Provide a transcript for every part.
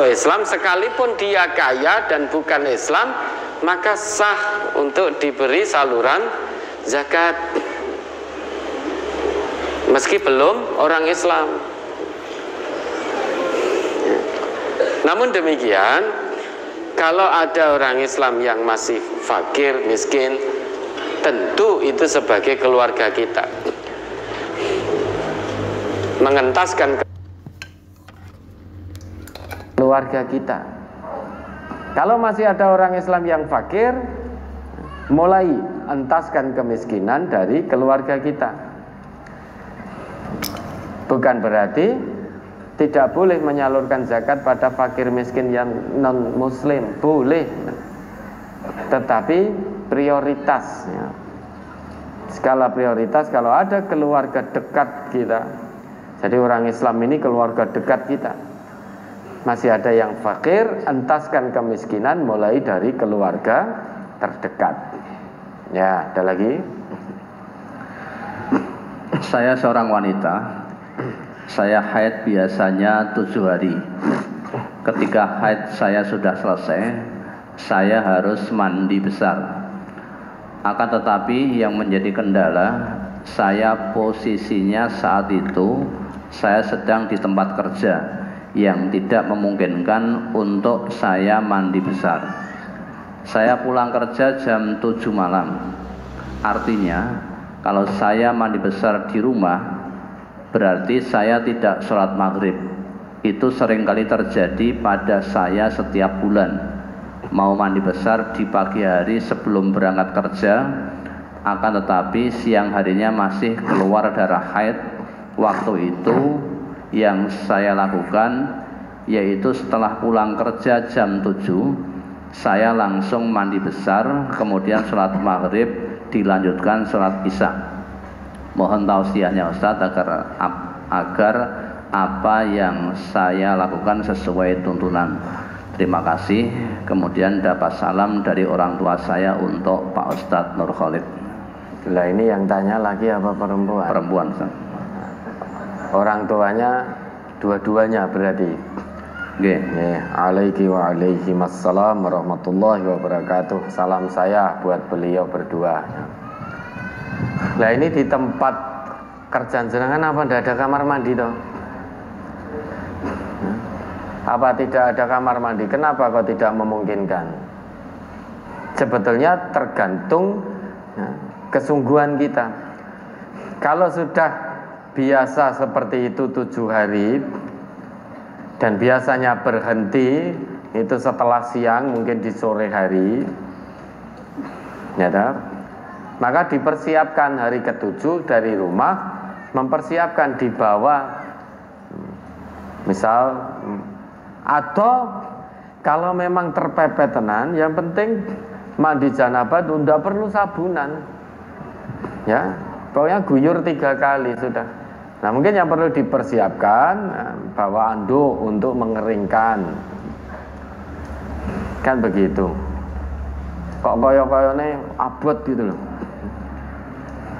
Islam, sekalipun dia kaya dan bukan Islam, maka sah untuk diberi saluran zakat meski belum orang Islam. Namun demikian, kalau ada orang Islam yang masih fakir, miskin, tentu itu sebagai keluarga kita, mengentaskan keluarga kita. Kalau masih ada orang Islam yang fakir, mulai entaskan kemiskinan dari keluarga kita. Bukan berarti tidak boleh menyalurkan zakat pada fakir miskin yang non muslim, boleh, tetapi prioritas ya. Skala prioritas, kalau ada keluarga dekat kita, jadi orang Islam ini keluarga dekat kita, masih ada yang fakir, entaskan kemiskinan mulai dari keluarga terdekat. Ya, ada lagi. Saya seorang wanita. Saya haid biasanya 7 hari. Ketika haid saya sudah selesai, saya harus mandi besar. Akan tetapi yang menjadi kendala, saya posisinya saat itu saya sedang di tempat kerja yang tidak memungkinkan untuk saya mandi besar. Saya pulang kerja jam 7 malam. Artinya kalau saya mandi besar di rumah, berarti saya tidak sholat maghrib. Itu seringkali terjadi pada saya setiap bulan. Mau mandi besar di pagi hari sebelum berangkat kerja, akan tetapi siang harinya masih keluar darah haid. Waktu itu yang saya lakukan yaitu setelah pulang kerja jam 7, saya langsung mandi besar, kemudian sholat maghrib, dilanjutkan sholat isya. Mohon tausiahnya Ustadz agar apa yang saya lakukan sesuai tuntunan. Terima kasih. Kemudian dapat salam dari orang tua saya untuk Pak Ustadz Nur Khalid. Lah ini yang tanya lagi apa perempuan? Perempuan, Ustaz. Orang tuanya dua-duanya berarti. Nggih. Alaiki wa alaihimassalam warahmatullahi wabarakatuh. Salam saya buat beliau berdua. Nah ini di tempat kerjaan jenengan apa tidak ada kamar mandi toh? Apa tidak ada kamar mandi? Kenapa kok tidak memungkinkan? Sebetulnya tergantung kesungguhan kita. Kalau sudah biasa seperti itu 7 hari dan biasanya berhenti itu setelah siang, mungkin di sore hari, ya toh? Maka dipersiapkan hari ke-7 dari rumah, mempersiapkan di bawah, misal, atau kalau memang terpepet tenan, yang penting mandi janabah tidak perlu sabunan, ya, pokoknya guyur 3 kali sudah. Nah mungkin yang perlu dipersiapkan bawa anduk untuk mengeringkan, kan begitu. Kok koyo-koyone abot gitu loh.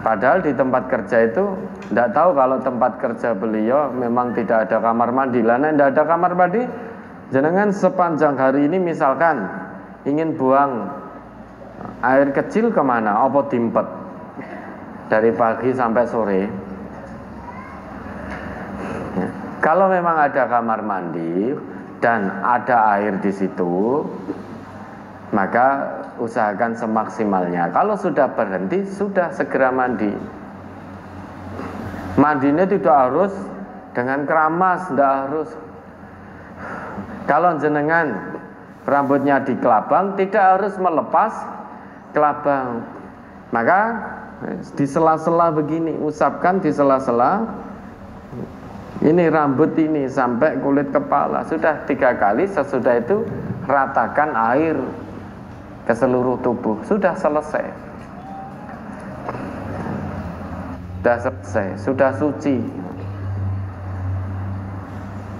Padahal di tempat kerja itu tidak tahu kalau tempat kerja beliau memang tidak ada kamar mandi. Lah nek tidak ada kamar mandi, jenengan sepanjang hari ini misalkan ingin buang air kecil kemana? Apa dimpet dari pagi sampai sore? Ya. Kalau memang ada kamar mandi dan ada air di situ, maka usahakan semaksimalnya. Kalau sudah berhenti, sudah segera mandi. Mandinya tidak harus dengan keramas, tidak harus. Kalau jenengan rambutnya di kelabang, tidak harus melepas kelabang. Maka di sela-sela begini, usapkan di sela-sela. Ini rambut ini sampai kulit kepala. Sudah 3 kali, sesudah itu ratakan air ke seluruh tubuh. Sudah selesai. Sudah selesai, sudah suci.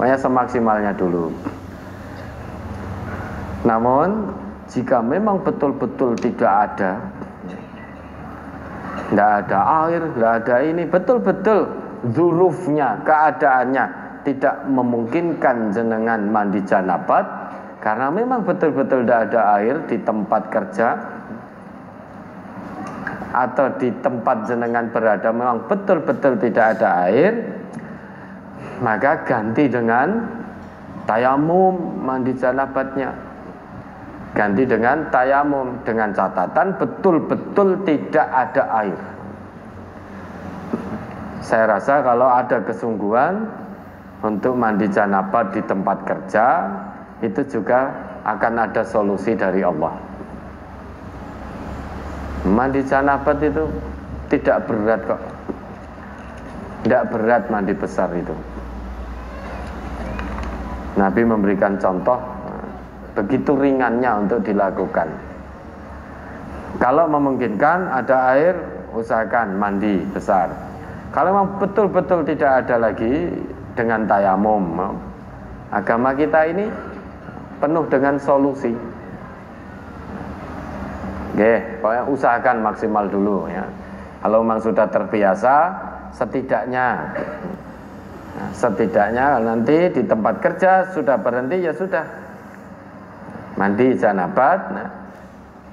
Makanya semaksimalnya dulu. Namun jika memang betul-betul tidak ada air, tidak ada ini, betul-betul zurufnya, keadaannya tidak memungkinkan jenengan mandi janabat karena memang betul-betul tidak ada air di tempat kerja atau di tempat jenengan berada memang betul-betul tidak ada air, maka ganti dengan tayamum mandi janabatnya. Ganti dengan tayamum dengan catatan betul-betul tidak ada air. Saya rasa kalau ada kesungguhan untuk mandi janabat di tempat kerja, itu juga akan ada solusi dari Allah. Mandi janabat itu tidak berat kok. Tidak berat mandi besar itu. Nabi memberikan contoh begitu ringannya untuk dilakukan. Kalau memungkinkan ada air, usahakan mandi besar. Kalau memang betul-betul tidak ada lagi, dengan tayamum. Agama kita ini penuh dengan solusi. Oke, pokoknya usahakan maksimal dulu ya. Kalau memang sudah terbiasa, setidaknya nanti di tempat kerja sudah berhenti ya sudah. Mandi janabat,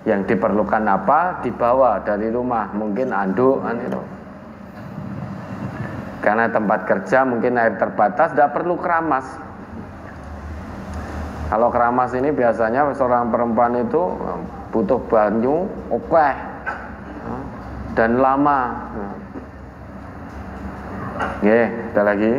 yang diperlukan apa dibawa dari rumah, mungkin anduk itu. Karena tempat kerja mungkin air terbatas, tidak perlu keramas. Kalau keramas ini biasanya seorang perempuan itu butuh banyu, dan lama. Oke, ada lagi.